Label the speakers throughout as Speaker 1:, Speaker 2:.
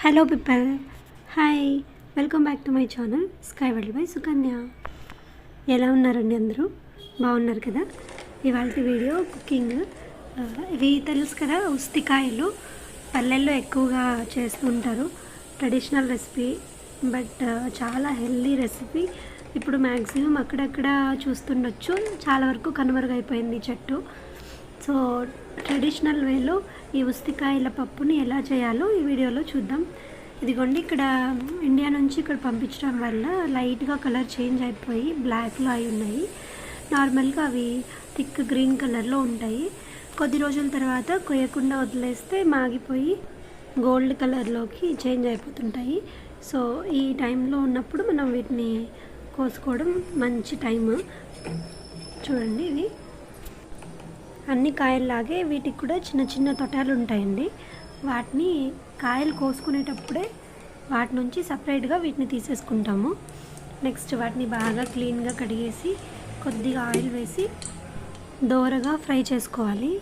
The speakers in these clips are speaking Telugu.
Speaker 1: Hello people, hi, welcome back to my channel sky world by Sukanya. ఎలా ఉన్నారండి? అందరూ బాగున్నారు కదా? ఇవాళ వీడియో కుకింగ్. ఇవి తెలుసు కదా, ఉస్తికాయలు పల్లెల్లో ఎక్కువగా చేస్తూ ఉంటారు. ట్రెడిషనల్ రెసిపీ, బట్ చాలా హెల్దీ రెసిపీ. ఇప్పుడు మ్యాక్సిమం అక్కడక్కడ చూస్తుండొచ్చు, చాలా వరకు కనుమరుగైపోయింది చెట్టు. సో ట్రెడిషనల్ వేలో ఈ ఉస్తికాయల పప్పుని ఎలా చేయాలో ఈ వీడియోలో చూద్దాం. ఇదిగోండి, ఇక్కడ ఇండియా నుంచి ఇక్కడ పంపించడం వల్ల లైట్గా కలర్ చేంజ్ అయిపోయి బ్లాక్లో అయి ఉన్నాయి. నార్మల్గా అవి థిక్ గ్రీన్ కలర్లో ఉంటాయి. కొద్ది రోజుల తర్వాత కొయ్యకుండా వదిలేస్తే మాగిపోయి గోల్డ్ కలర్లోకి చేంజ్ అయిపోతుంటాయి. సో ఈ టైంలో ఉన్నప్పుడు మనం వీటిని కోసుకోవడం మంచి టైము. చూడండి, ఇవి అన్ని కాయల్లాగే వీటికి కూడా చిన్న చిన్న తొటాలు ఉంటాయండి. వాటిని కాయలు కోసుకునేటప్పుడే వాటి నుంచి సపరేట్గా వీటిని తీసేసుకుంటాము. నెక్స్ట్ వాటిని బాగా క్లీన్గా కడిగేసి కొద్దిగా ఆయిల్ వేసి దోరగా ఫ్రై చేసుకోవాలి.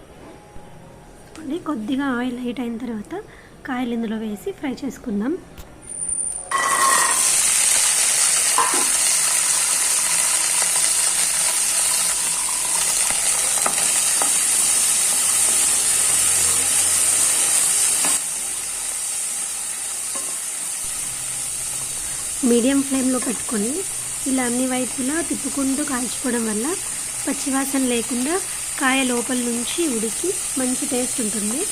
Speaker 1: కొద్దిగా ఆయిల్ హీట్ అయిన తర్వాత కాయలు ఇందులో వేసి ఫ్రై చేసుకుందాం. మీడియం ఫ్లేమ్లో పెట్టుకొని ఇలా అన్ని వైపులా తిప్పుకుంటూ కాల్చుకోవడం వల్ల పచ్చివాసన లేకుండా కాయ లోపల నుంచి ఉడికి మంచి టేస్ట్ ఉంటుంది.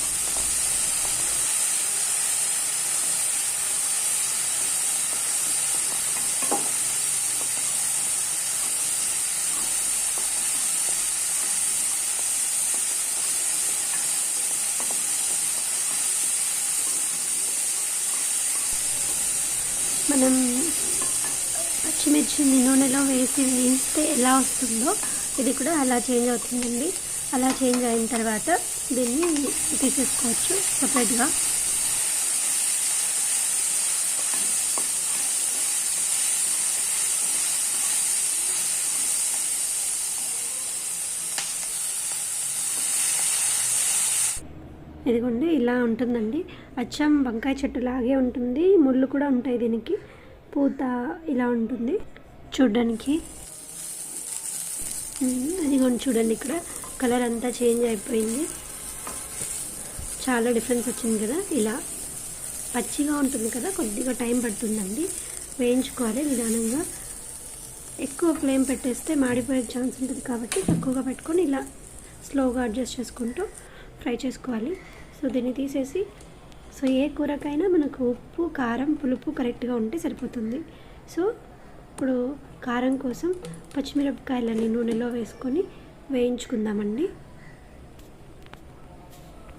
Speaker 1: మనం పచ్చిమిర్చిని నూనెలో వేసి వేయిస్తే ఎలా వస్తుందో ఇది కూడా అలా చేంజ్ అవుతుందండి. అలా చేంజ్ అయిన తర్వాత దీన్ని తీసేసుకోవచ్చు సపరేట్గా. ఇదిగోండి, ఇలా ఉంటుందండి. అచ్చం వంకాయ చెట్టు లాగే ఉంటుంది. ముళ్ళు కూడా ఉంటాయి దీనికి. పూత ఇలా ఉంటుంది చూడ్డానికి. అదిగోండి, చూడండి, ఇక్కడ కలర్ అంతా చేంజ్ అయిపోయింది. చాలా డిఫరెన్స్ వచ్చింది కదా. ఇలా పచ్చిగా ఉంటుంది కదా, కొద్దిగా టైం పడుతుందండి. వేయించుకోవాలి నిదానంగా. ఎక్కువ ఫ్లేమ్ పెట్టేస్తే మాడిపోయే ఛాన్స్ ఉంటుంది కాబట్టి తక్కువగా పెట్టుకొని ఇలా స్లోగా అడ్జస్ట్ చేసుకుంటూ ఫ్రై చేసుకోవాలి. సో దీన్ని తీసేసి, సో ఏ కూరకైనా మనకు ఉప్పు, కారం, పులుపు కరెక్ట్గా ఉంటే సరిపోతుంది. సో ఇప్పుడు కారం కోసం పచ్చిమిరపకాయలని నూనెలో వేసుకొని వేయించుకుందామండి.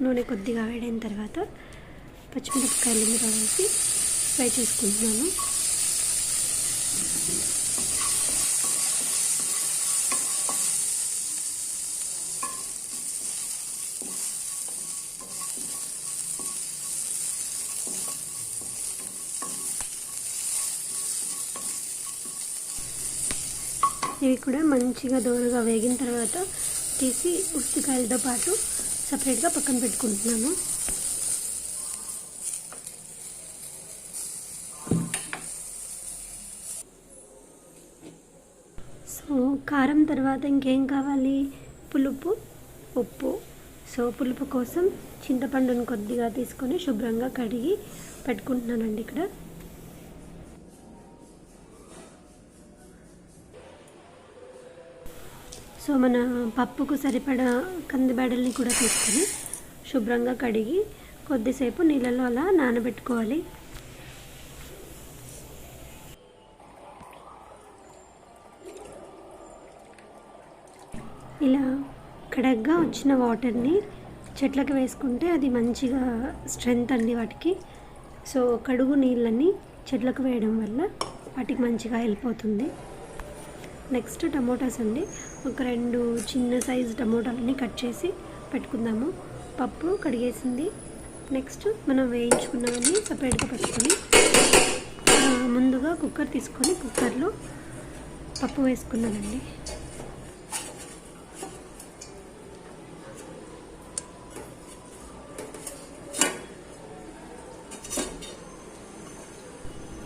Speaker 1: నూనె కొద్దిగా వేడైన తర్వాత పచ్చిమిరపకాయలు ఇందులో వేసి ఫ్రై చేసుకుంటున్నాను. ఇవి కూడా మంచిగా దోరగా వేగిన తర్వాత తీసి ఉస్తికాయలతో పాటు సపరేట్గా పక్కన పెట్టుకుంటున్నాను. సో కారం తర్వాత ఇంకేం కావాలి? పులుపు, ఉప్పు. సో పులుపు కోసం చింతపండును కొద్దిగా తీసుకొని శుభ్రంగా కడిగి పెట్టుకుంటున్నానండి ఇక్కడ. సో మన పప్పుకు సరిపడా కందిబెడల్ని కూడా తీసుకొని శుభ్రంగా కడిగి కొద్దిసేపు నీళ్ళలో అలా నానబెట్టుకోవాలి. ఇలా కడగ్గా వచ్చిన వాటర్ని చెట్లకు వేసుకుంటే అది మంచిగా స్ట్రెంగ్త్ అండి వాటికి. సో కడుగు నీళ్ళని చెట్లకు వేయడం వల్ల వాటికి మంచిగా వెళ్ళిపోతుంది. నెక్స్ట్ టమోటాస్ అండి. ఒక 2 చిన్న సైజు టమోటాలని కట్ చేసి పెట్టుకుందాము. పప్పు కడిగేసింది. నెక్స్ట్ మనం వేయించుకున్నవన్నీ సపరేట్గా పెట్టుకొని ముందుగా కుక్కర్ తీసుకొని కుక్కర్లో పప్పు వేసుకున్నానండి.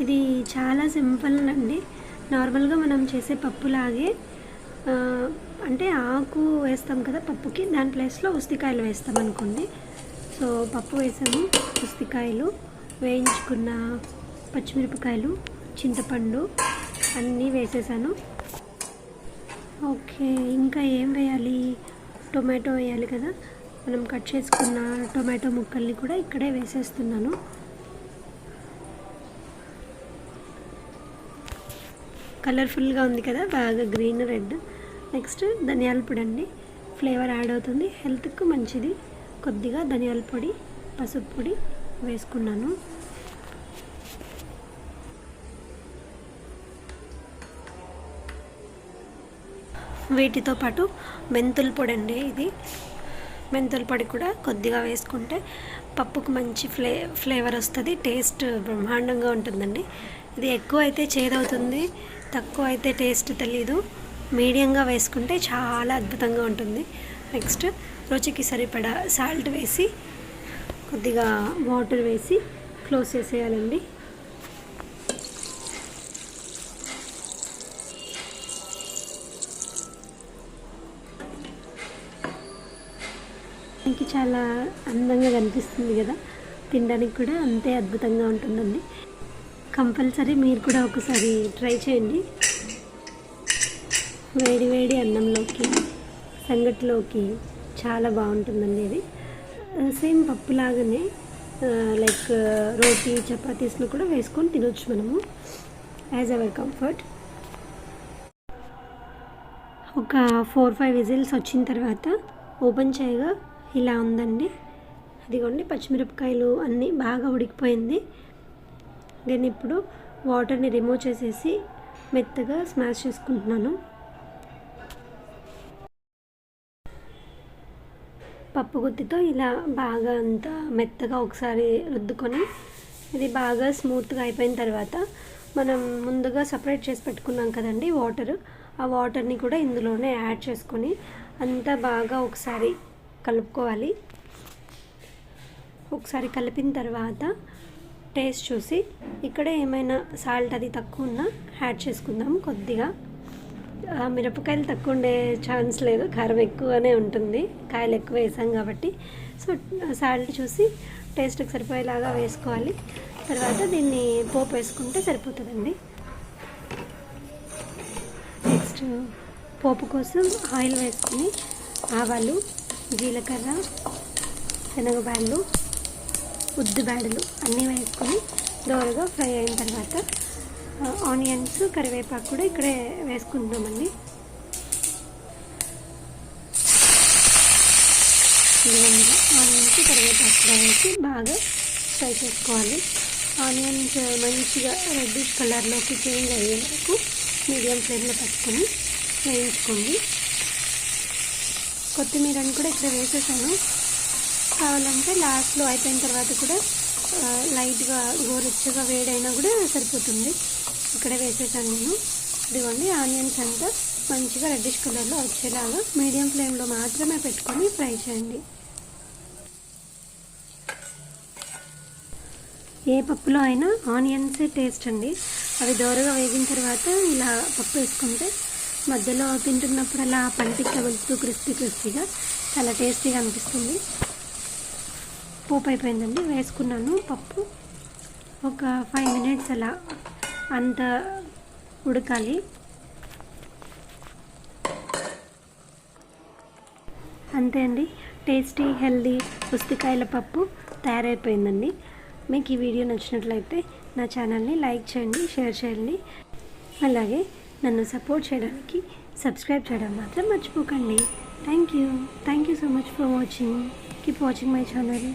Speaker 1: ఇది చాలా సింపుల్ అండి. నార్మల్గా మనం చేసే పప్పులాగే అంటే ఆకు వేస్తాం కదా పప్పుకి, దాని ప్లేస్లో ఉస్తికాయలు వేస్తాం అనుకోండి. సో పప్పు వేసాము, ఉస్తికాయలు, వేయించుకున్న పచ్చిమిరపకాయలు, చింతపండు అన్నీ వేసేసాను. ఓకే, ఇంకా ఏం వేయాలి? టొమాటో వేయాలి కదా. మనం కట్ చేసుకున్న టొమాటో ముక్కల్ని కూడా ఇక్కడే వేసేస్తున్నాను. కలర్ఫుల్గా ఉంది కదా, బాగా గ్రీన్ రెడ్. నెక్స్ట్ ధనియాల పొడి అండి, ఫ్లేవర్ యాడ్ అవుతుంది, హెల్త్కు మంచిది. కొద్దిగా ధనియాల పొడి, పసుపు పొడి వేసుకున్నాను. వీటితో పాటు మెంతుల పొడి అండి, ఇది మెంతుల పొడి కూడా కొద్దిగా వేసుకుంటే పప్పుకు మంచి ఫ్లేవర్ వస్తుంది, టేస్ట్ బ్రహ్మాండంగా ఉంటుందండి. ఇది ఎక్కువ అయితే చేదవుతుంది, తక్కువ అయితే టేస్ట్ తెలీదు. మీడియంగా వేసుకుంటే చాలా అద్భుతంగా ఉంటుంది. నెక్స్ట్ రుచికి సరిపడా సాల్ట్ వేసి కొద్దిగా వాటర్ వేసి క్లోజ్ చేసేయాలండి. ఇంక చాలా అందంగా కనిపిస్తుంది కదా, తినడానికి కూడా అంతే అద్భుతంగా ఉంటుందండి. కంపల్సరీ మీరు కూడా ఒకసారి ట్రై చేయండి. వేడి వేడి అన్నంలోకి, సంగటిలోకి చాలా బాగుంటుందండి. ఇది సేమ్ పప్పులాగానే లైక్ రోటీ చపాతీస్లో కూడా వేసుకొని తినొచ్చు మనము, యాజ్ అవర్ కంఫర్ట్. ఒక 4-5 విజిల్స్ వచ్చిన తర్వాత ఓపెన్ చేయగా ఇలా ఉందండి. అదిగోండి, పచ్చిమిరపకాయలు అన్నీ బాగా ఉడికిపోయింది. నేను ఇప్పుడు వాటర్ని రిమూవ్ చేసేసి మెత్తగా స్మాష్ చేసుకుంటున్నాను. పప్పు గుత్తితో ఇలా బాగా అంతా మెత్తగా ఒకసారి రుద్దుకొని, ఇది బాగా స్మూత్గా అయిపోయిన తర్వాత మనం ముందుగా సపరేట్ చేసి పెట్టుకున్నాం కదండి వాటర్, ఆ వాటర్ని కూడా ఇందులోనే యాడ్ చేసుకొని అంతా బాగా ఒకసారి కలుపుకోవాలి. ఒకసారి కలిపిన తర్వాత టేస్ట్ చూసి ఇక్కడ ఏమైనా సాల్ట్ అది తక్కువ ఉన్నా యాడ్ చేసుకుందాం. కొద్దిగా మిరపకాయలు తక్కువ ఉండే ఛాన్స్ లేదు, కారం ఎక్కువనే ఉంటుంది, కాయలు ఎక్కువ వేసాం కాబట్టి. సో సాల్ట్ చూసి టేస్ట్కి సరిపోయేలాగా వేసుకోవాలి. తర్వాత దీన్ని పోపు వేసుకుంటే సరిపోతుందండి. నెక్స్ట్ పోపు కోసం ఆయిల్ వేసుకొని ఆవాలు, జీలకర్ర, శనగబ్యాళ్ళు, ఉద్దిబ్యాళ్ళు అన్నీ వేసుకొని దోరగా ఫ్రై అయిన తర్వాత ఆనియన్స్, కరివేపాకు కూడా ఇక్కడే వేసుకుంటున్నామండి. ఆనియన్స్, కరివేపాకు కూడా వేసి బాగా ఫ్రై చేసుకోవాలి. ఆనియన్స్ మంచిగా రెడ్డిష్ కలర్లోకి చేంజ్ అయ్యే వరకు మీడియం ఫ్లేమ్లో పెట్టుకొని వేయించుకోండి. కొత్తిమీరని కూడా ఇక్కడ వేసేసాను. కావాలంటే లాస్ట్లో అయిపోయిన తర్వాత కూడా లైట్గా గోరెచ్చగా వేడైనా కూడా సరిపోతుంది. ఇక్కడే వేసేసాను నేను. ఇదిగోండి, ఆనియన్స్ అంతా మంచిగా రెడ్డిష్ కలర్లో వచ్చేలాగా మీడియం ఫ్లేమ్లో మాత్రమే పెట్టుకొని ఫ్రై చేయండి. ఏ పప్పులో అయినా ఆనియన్సే టేస్ట్ అండి. అవి దోరగా వేగిన తర్వాత ఇలా పప్పు వేసుకుంటే మధ్యలో తింటున్నప్పుడు అలా పంటికి తగులుతూ క్రిస్పీగా చాలా టేస్టీగా అనిపిస్తుంది. పోపు అయిపోయిందండి, వేసుకున్నాను పప్పు. ఒక 5 మినిట్స్ అలా అంత ఉడకాలి. అంతే అండి, టేస్టీ హెల్దీ పుస్తకాయల పప్పు తయారైపోయిందండి. మీకు ఈ వీడియో నచ్చినట్లయితే నా ఛానల్ని లైక్ చేయండి, షేర్ చేయండి. అలాగే నన్ను సపోర్ట్ చేయడానికి సబ్స్క్రైబ్ చేయడం మాత్రం మర్చిపోకండి. Thank you so much for watching. Keep watching my channel.